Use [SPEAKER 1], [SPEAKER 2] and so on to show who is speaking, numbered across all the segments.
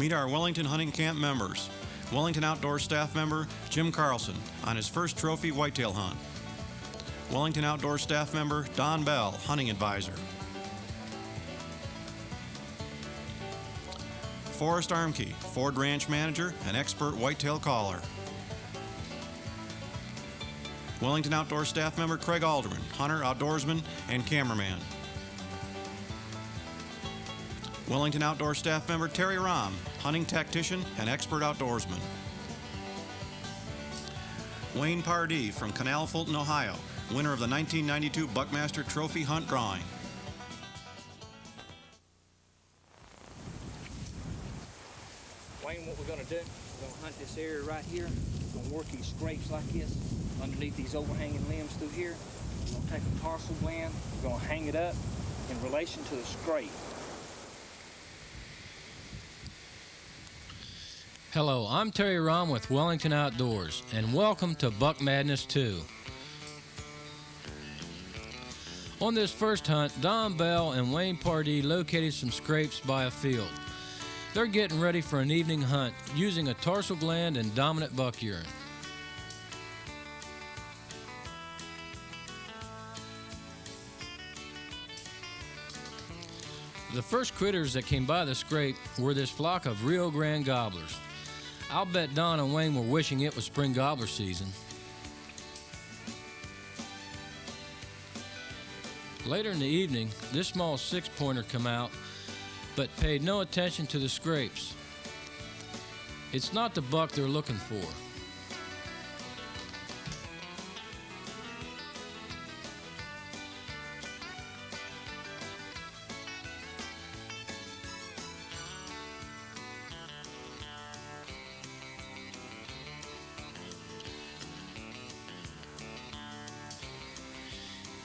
[SPEAKER 1] Meet our Wellington Hunting Camp members. Wellington Outdoors staff member Jim Carlson on his first trophy whitetail hunt. Wellington Outdoors staff member Don Bell, hunting advisor. Forrest Armkey, Ford Ranch manager and expert whitetail caller. Wellington Outdoors staff member Craig Alderman, hunter, outdoorsman, and cameraman. Wellington Outdoors staff member Terry Rohm, hunting tactician and expert outdoorsman. Wayne Pardee from Canal Fulton, Ohio, winner of the 1992 Buckmaster Trophy Hunt Drawing.
[SPEAKER 2] Wayne, what we're going to do, we're going to hunt this area right here. We're going to work these scrapes like this underneath these overhanging limbs through here. We're going to take a tarsal gland, we're going to hang it up in relation to the scrape.
[SPEAKER 3] Hello, I'm Terry Rohm with Wellington Outdoors, and welcome to Buck Madness 2. On this first hunt, Don Bell and Wayne Pardee located some scrapes by a field. They're getting ready for an evening hunt using a tarsal gland and dominant buck urine. The first critters that came by the scrape were this flock of Rio Grande gobblers. I'll bet Don and Wayne were wishing it was spring gobbler season. Later in the evening, this small six-pointer come out, but paid no attention to the scrapes. It's not the buck they're looking for.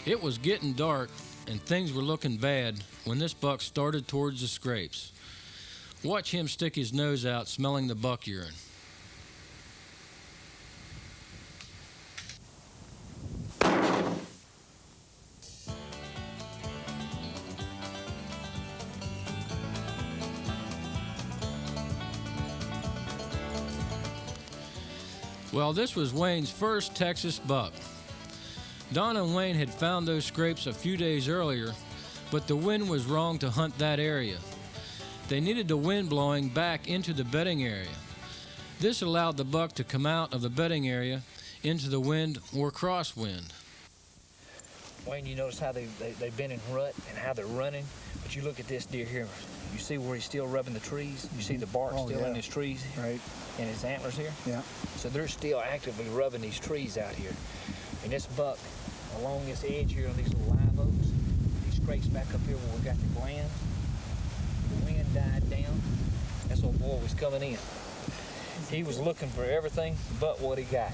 [SPEAKER 3] It was getting dark and things were looking bad when this buck started towards the scrapes. Watch him stick his nose out smelling the buck urine. Well, this was Wayne's first Texas buck. Don and Wayne had found those scrapes a few days earlier, but the wind was wrong to hunt that area. They needed the wind blowing back into the bedding area. This allowed the buck to come out of the bedding area into the wind or crosswind.
[SPEAKER 2] Wayne, you notice how they've been in rut and how they're running, but you look at this deer here. You see where he's still rubbing the trees? You see the bark still in his trees?
[SPEAKER 4] Right.
[SPEAKER 2] And his antlers here?
[SPEAKER 4] Yeah.
[SPEAKER 2] So they're still actively rubbing these trees out here. And this buck, along this edge here on these little live oaks, he scrapes back up here where we got the gland. The wind died down. This old boy was coming in. He was looking for everything but what he got.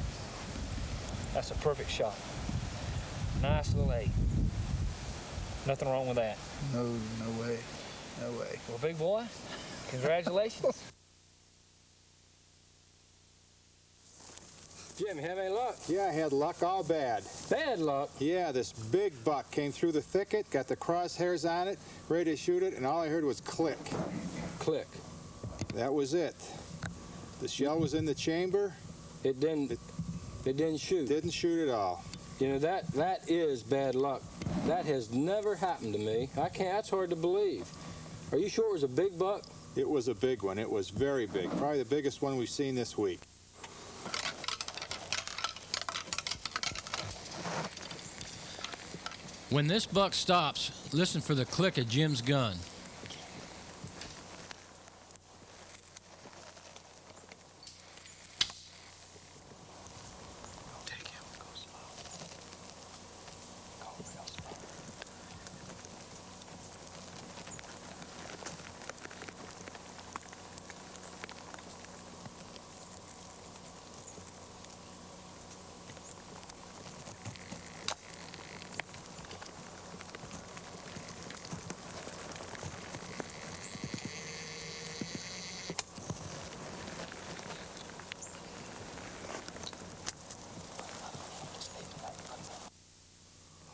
[SPEAKER 2] That's a perfect shot. Nice little eight. Nothing wrong with that.
[SPEAKER 4] No way. No way.
[SPEAKER 2] Well, big boy, congratulations.
[SPEAKER 5] Jim, have any luck?
[SPEAKER 6] Yeah, I had luck, all bad.
[SPEAKER 5] Bad luck?
[SPEAKER 6] Yeah, this big buck came through the thicket, got the crosshairs on it, ready to shoot it, and all I heard was click.
[SPEAKER 5] Click.
[SPEAKER 6] That was it. The shell was in the chamber.
[SPEAKER 5] It didn't shoot.
[SPEAKER 6] Didn't shoot at all.
[SPEAKER 5] You know, that is bad luck. That has never happened to me. That's hard to believe. Are you sure it was a big buck?
[SPEAKER 6] It was a big one. It was very big. Probably the biggest one we've seen this week.
[SPEAKER 3] When this buck stops, listen for the click of Jim's gun.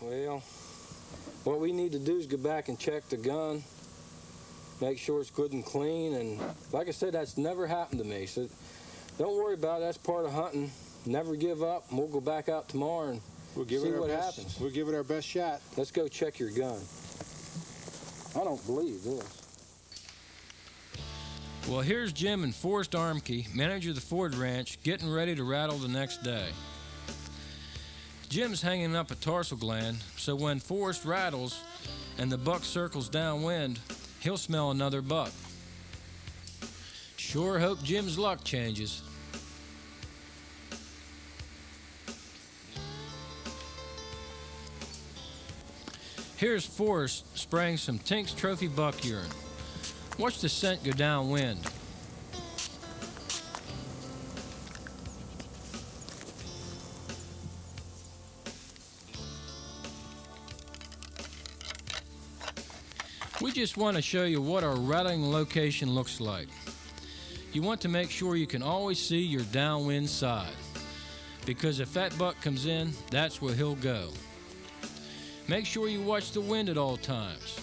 [SPEAKER 5] Well, what we need to do is go back and check the gun make sure it's good and clean. And like I said, that's never happened to me. So don't worry about it. That's part of hunting. Never give up. And we'll go back out tomorrow and see what happens.
[SPEAKER 6] We'll give it our best shot.
[SPEAKER 5] Let's go check your gun. I don't believe this.
[SPEAKER 3] Well, here's Jim and Forrest Armke, manager of the Ford Ranch, getting ready to rattle the next day. Jim's hanging up a tarsal gland, so when Forrest rattles and the buck circles downwind, he'll smell another buck. Sure hope Jim's luck changes. Here's Forrest spraying some Tink's Trophy buck urine. Watch the scent go downwind. We just want to show you what our rattling location looks like. You want to make sure you can always see your downwind side, because if that buck comes in, that's where he'll go. Make sure you watch the wind at all times.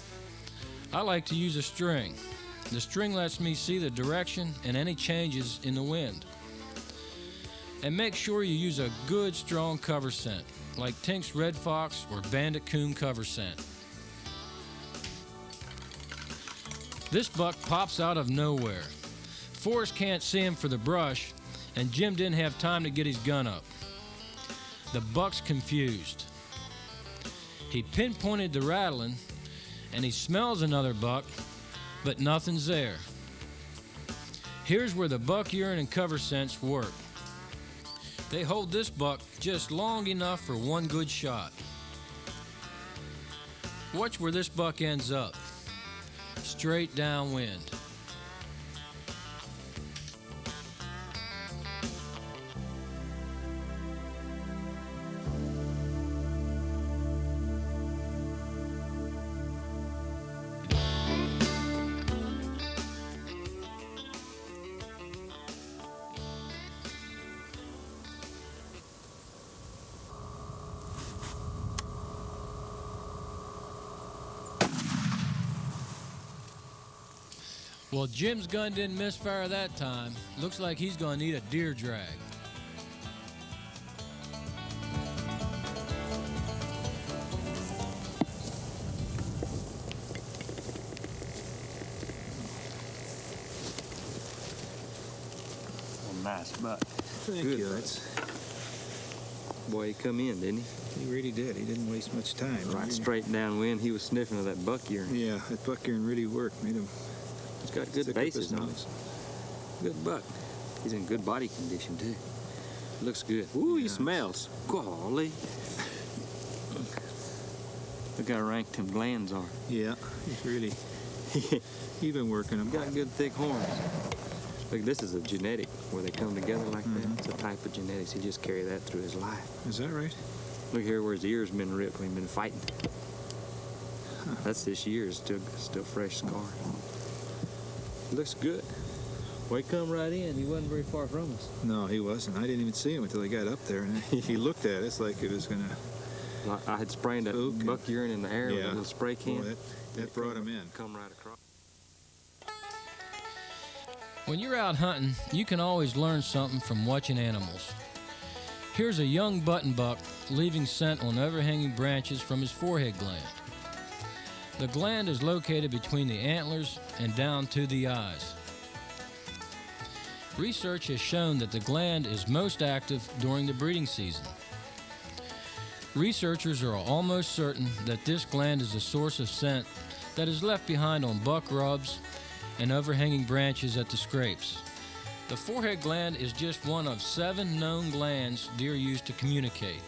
[SPEAKER 3] I like to use a string. The string lets me see the direction and any changes in the wind. And make sure you use a good strong cover scent, like Tink's Red Fox or Bandit Coon cover scent. This buck pops out of nowhere. Forrest can't see him for the brush, and Jim didn't have time to get his gun up. The buck's confused. He pinpointed the rattling, and he smells another buck, but nothing's there. Here's where the buck urine and cover scents work. They hold this buck just long enough for one good shot. Watch where this buck ends up. Straight downwind. Well, Jim's gun didn't misfire that time. Looks like he's gonna need a deer drag.
[SPEAKER 7] Oh, nice buck.
[SPEAKER 4] Thank you. That's,
[SPEAKER 7] Boy, he come in, didn't he?
[SPEAKER 4] he really did. He didn't waste much time.
[SPEAKER 7] Right straight downwind. He was sniffing of that buck urine.
[SPEAKER 4] Yeah, that buck urine really worked. Made him.
[SPEAKER 7] He's got good
[SPEAKER 4] stick up his
[SPEAKER 7] bases on him.
[SPEAKER 4] nose.
[SPEAKER 7] Good buck. He's in good body condition, too. Looks good. Ooh, he
[SPEAKER 4] Yeah.
[SPEAKER 7] smells. Golly. Look how ranked them glands are.
[SPEAKER 4] Yeah, he's really. He's been working them.
[SPEAKER 7] Got good thick horns. Look, this is a genetic where they come together like that. It's a type of genetics. He just carried that through his life.
[SPEAKER 4] Is that right?
[SPEAKER 7] Look here where his ears been ripped when he's been fighting. That's this year. Still fresh scar. Looks good. Well, he come right in. He wasn't very far from us.
[SPEAKER 4] No, he wasn't. I didn't even see him until he got up there, and he looked at us like it was gonna.
[SPEAKER 7] I had sprayed that
[SPEAKER 4] Spook and-
[SPEAKER 7] buck urine in the air with a little spray can.
[SPEAKER 4] Boy, that brought him in.
[SPEAKER 7] Come right across.
[SPEAKER 3] When you're out hunting, you can always learn something from watching animals. Here's a young button buck leaving scent on overhanging branches from his forehead gland. The gland is located between the antlers and down to the eyes. Research has shown that the gland is most active during the breeding season. Researchers are almost certain that this gland is a source of scent that is left behind on buck rubs and overhanging branches at the scrapes. The forehead gland is just one of 7 known glands deer use to communicate.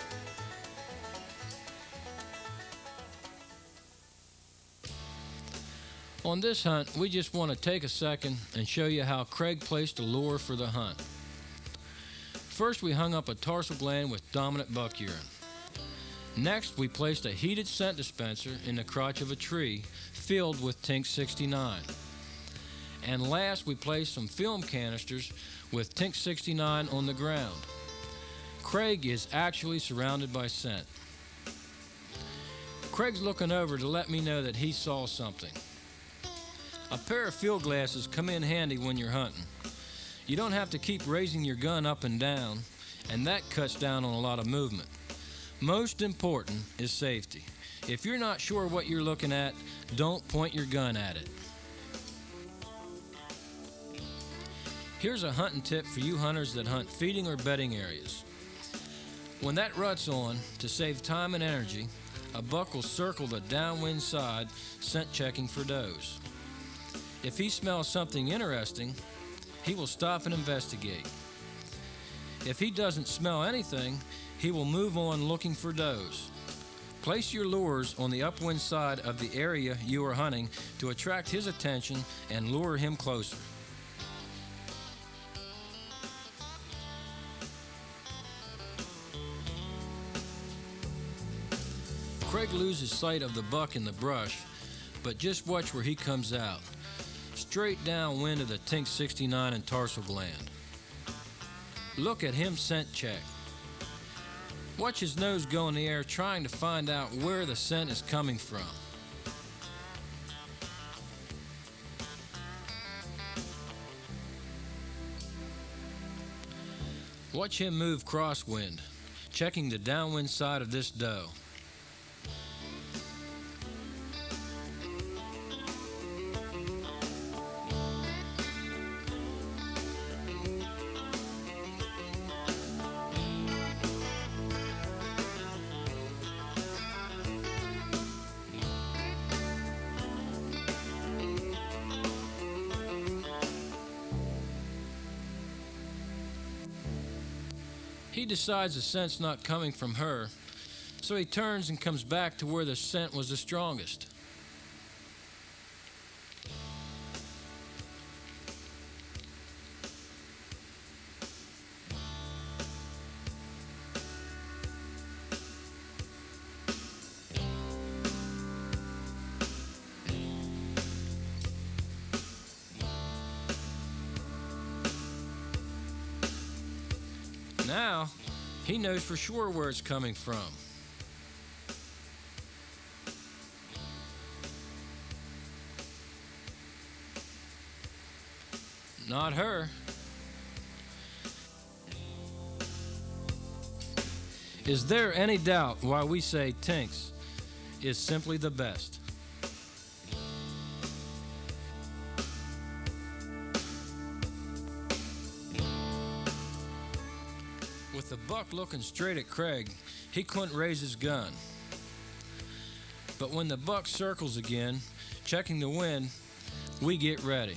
[SPEAKER 3] On this hunt, we just want to take a second and show you how Craig placed a lure for the hunt. First, we hung up a tarsal gland with dominant buck urine. Next, we placed a heated scent dispenser in the crotch of a tree filled with Tink 69. And last, we placed some film canisters with Tink 69 on the ground. Craig is actually surrounded by scent. Craig's looking over to let me know that he saw something. A pair of field glasses come in handy when you're hunting. You don't have to keep raising your gun up and down, and that cuts down on a lot of movement. Most important is safety. If you're not sure what you're looking at, don't point your gun at it. Here's a hunting tip for you hunters that hunt feeding or bedding areas. When that rut's on, to save time and energy, a buck will circle the downwind side, scent checking for does. If he smells something interesting, he will stop and investigate. If he doesn't smell anything, he will move on looking for does. Place your lures on the upwind side of the area you are hunting to attract his attention and lure him closer. Craig loses sight of the buck in the brush, but just watch where he comes out. Straight downwind of the Tink 69 and tarsal gland. Look at him scent check. Watch his nose go in the air trying to find out where the scent is coming from. Watch him move crosswind, checking the downwind side of this doe. He decides the scent's not coming from her, so he turns and comes back to where the scent was the strongest. Now, he knows for sure where it's coming from. Not her. Is there any doubt why we say Tinks is simply the best? With the buck looking straight at Craig, he couldn't raise his gun. But when the buck circles again, checking the wind, we get ready.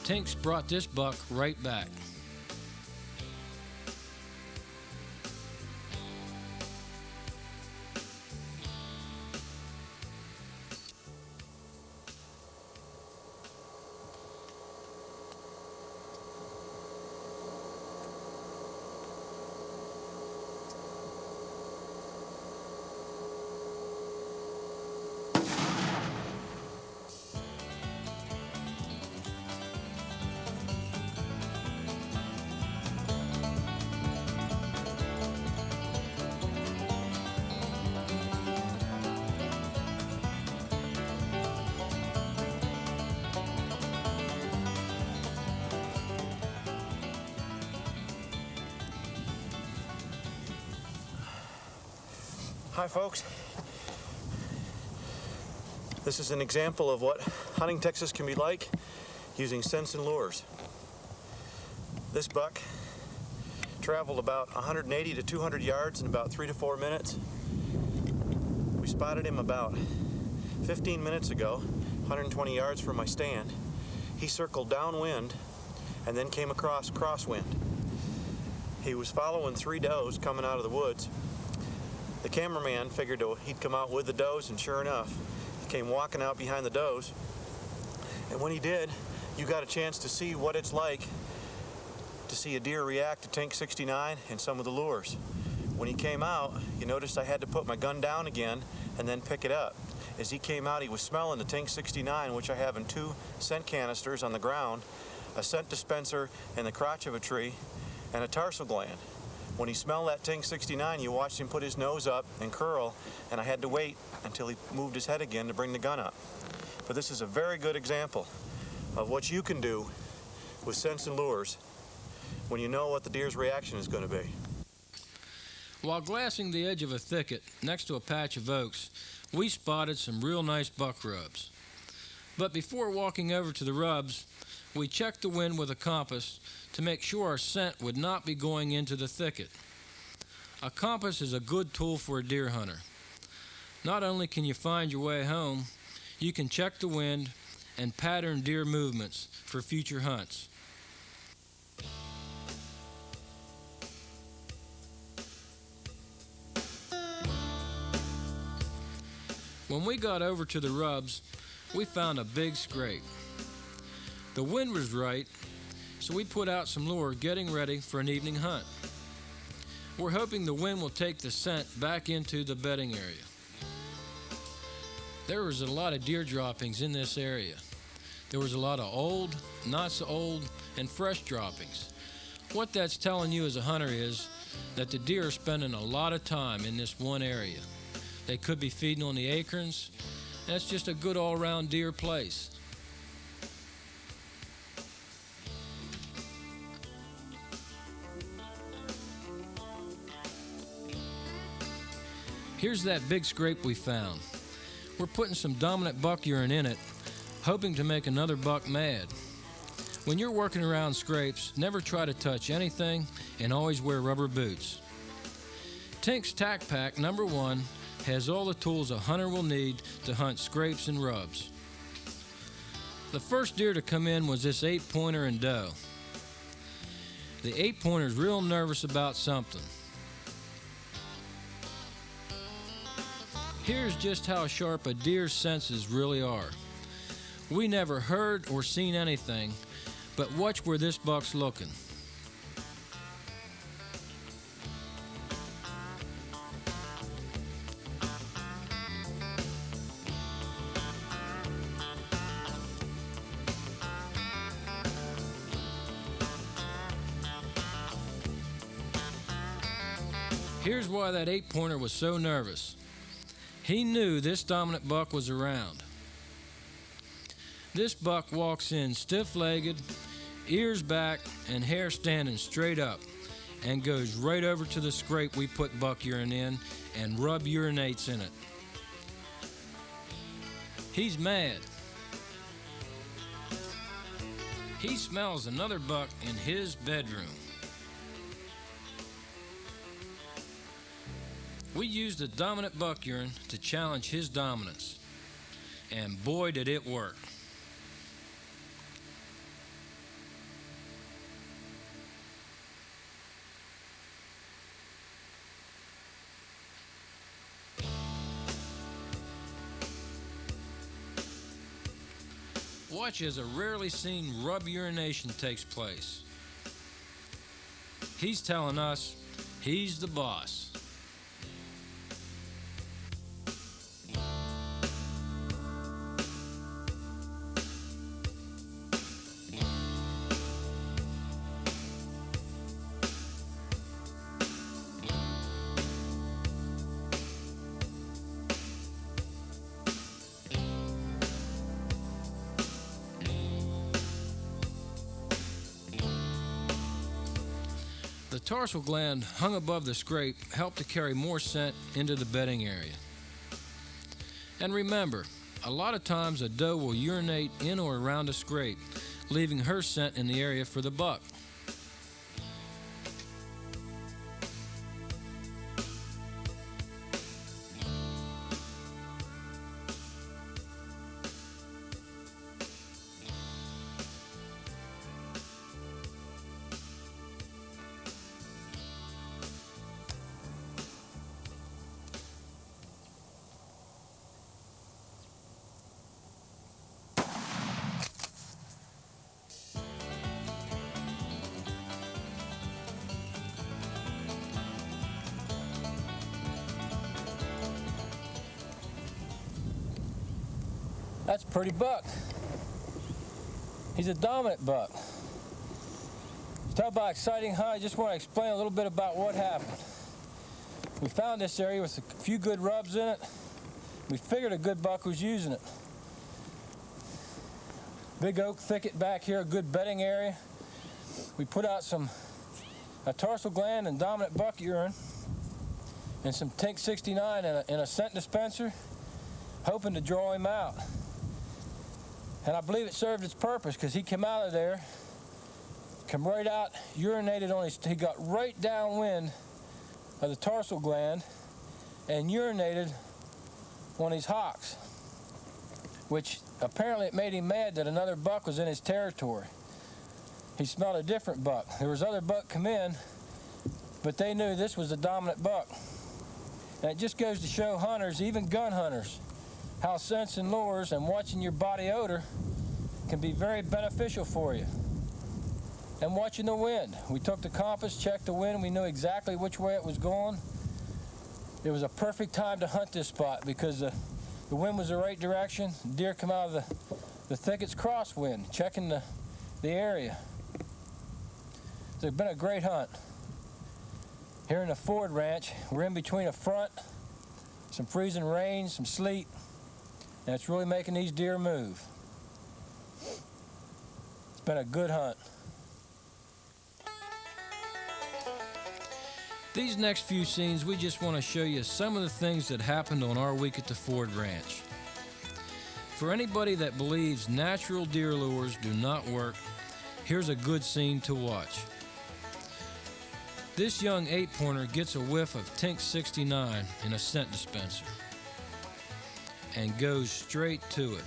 [SPEAKER 3] Tinks brought this buck right back.
[SPEAKER 1] Hi folks. This is an example of what hunting Texas can be like using scents and lures. This buck traveled about 180 to 200 yards in about 3 to 4 minutes. We spotted him about 15 minutes ago, 120 yards from my stand. He circled downwind and then came across crosswind. He was following 3 does coming out of the woods. The cameraman figured he'd come out with the does, and sure enough, he came walking out behind the does. And when he did, you got a chance to see what it's like to see a deer react to Tink 69 and some of the lures. When he came out, you noticed I had to put my gun down again and then pick it up. As he came out, he was smelling the Tink 69, which I have in 2 scent canisters on the ground. a scent dispenser in the crotch of a tree, and a tarsal gland. When he smelled that Ting 69, you watched him put his nose up and curl, and I had to wait until he moved his head again to bring the gun up. But this is a very good example of what you can do with scents and lures when you know what the deer's reaction is going to be.
[SPEAKER 3] While glassing the edge of a thicket next to a patch of oaks, we spotted some real nice buck rubs. But before walking over to the rubs, we checked the wind with a compass to make sure our scent would not be going into the thicket. A compass is a good tool for a deer hunter. Not only can you find your way home, you can check the wind and pattern deer movements for future hunts. When we got over to the rubs, we found a big scrape. The wind was right, so we put out some lure getting ready for an evening hunt. We're hoping the wind will take the scent back into the bedding area. There was a lot of deer droppings in this area. There was a lot of old, not so old, and fresh droppings. What that's telling you as a hunter is that the deer are spending a lot of time in this one area. They could be feeding on the acorns, and it's just a good all-around deer place. Here's that big scrape we found. We're putting some dominant buck urine in it, hoping to make another buck mad. When you're working around scrapes, never try to touch anything and always wear rubber boots. Tink's Tack Pack number 1 has all the tools a hunter will need to hunt scrapes and rubs. The first deer to come in was this 8-pointer and doe. The 8-pointer's real nervous about something. Here's just how sharp a deer's senses really are. We never heard or seen anything, but watch where this buck's looking. Here's why that 8-pointer was so nervous. He knew this dominant buck was around. This buck walks in stiff-legged, ears back, and hair standing straight up, and goes right over to the scrape we put buck urine in and urinates in it. He's mad. He smells another buck in his bedroom. We used the dominant buck urine to challenge his dominance, and boy did it work. Watch as a rarely seen rub urination takes place. He's telling us he's the boss. The tarsal gland hung above the scrape helped to carry more scent into the bedding area. And remember, a lot of times a doe will urinate in or around a scrape, leaving her scent in the area for the buck. That's a pretty buck. He's a dominant buck.
[SPEAKER 5] Talk about exciting hunt, I just want to explain a little bit about what happened. We found this area with a few good rubs in it. We figured a good buck was using it. Big oak thicket back here, a good bedding area. We put out a tarsal gland and dominant buck urine and some Tink 69 in a scent dispenser, hoping to draw him out. And I believe it served its purpose, because he came out of there, come right out, urinated on he got right downwind of the tarsal gland and urinated on his hocks, which apparently it made him mad that another buck was in his territory. He smelled a different buck. There was other buck come in, but they knew this was the dominant buck. And it just goes to show hunters, even gun hunters, how scents and lures and watching your body odor can be very beneficial for you. And watching the wind. We took the compass, checked the wind, we knew exactly which way it was going. It was a perfect time to hunt this spot because the wind was the right direction. Deer come out of the thickets crosswind, checking the area. So it's been a great hunt. Here in the Ford Ranch, we're in between a front, some freezing rain, some sleet, and it's really making these deer move. It's been a good hunt.
[SPEAKER 3] These next few scenes, we just want to show you some of the things that happened on our week at the Ford Ranch. For anybody that believes natural deer lures do not work, here's a good scene to watch. This young 8-pointer gets a whiff of Tink 69 in a scent dispenser and goes straight to it.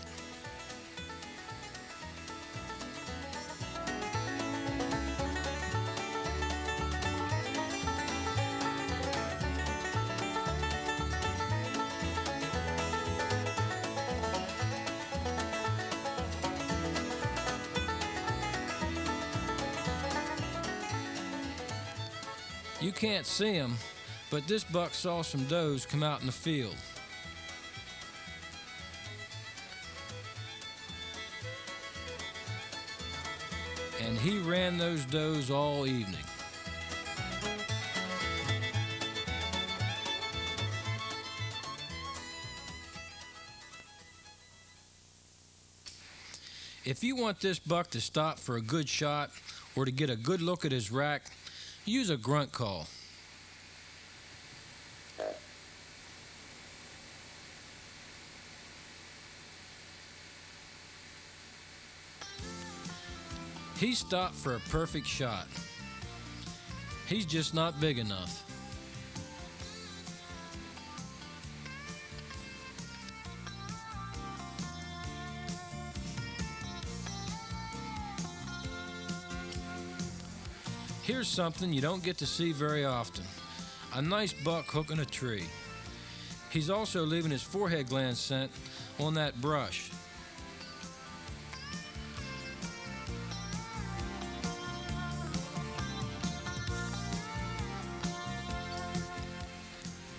[SPEAKER 3] You can't see him, but this buck saw some does come out in the field. And he ran those does all evening. If you want this buck to stop for a good shot or to get a good look at his rack, use a grunt call. He stopped for a perfect shot. He's just not big enough. Here's something you don't get to see very often. A nice buck hooking a tree. He's also leaving his forehead gland scent on that brush.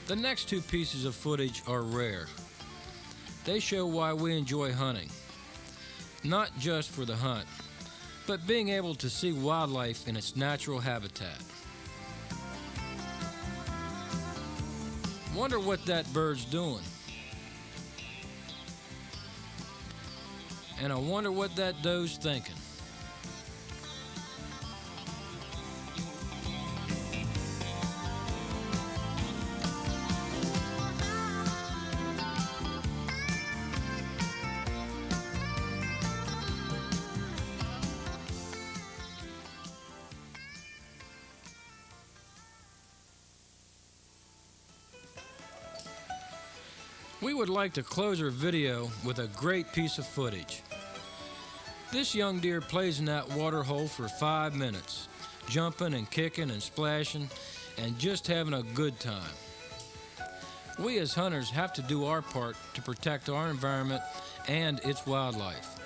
[SPEAKER 3] The next two pieces of footage are rare. They show why we enjoy hunting. Not just for the hunt, but being able to see wildlife in its natural habitat. Wonder what that bird's doing. And I wonder what that doe's thinking. We would like to close our video with a great piece of footage. This young deer plays in that water hole for 5 minutes, jumping and kicking and splashing and just having a good time. We as hunters have to do our part to protect our environment and its wildlife,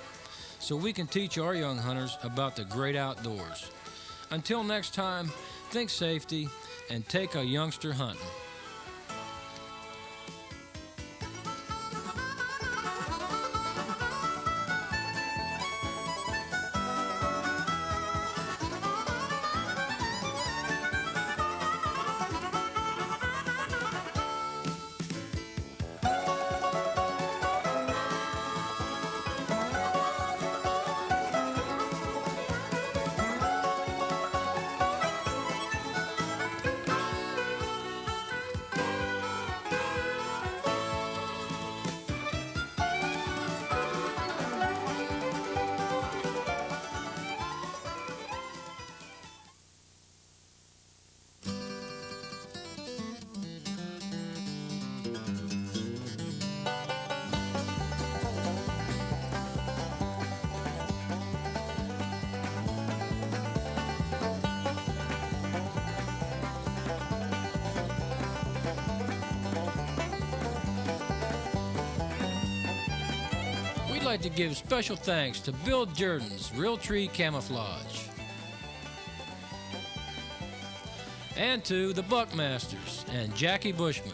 [SPEAKER 3] so we can teach our young hunters about the great outdoors. Until next time, think safety and take a youngster hunting. we'd like to give special thanks to Bill Jordan's Real Tree Camouflage and to the Buckmasters and Jackie Bushman.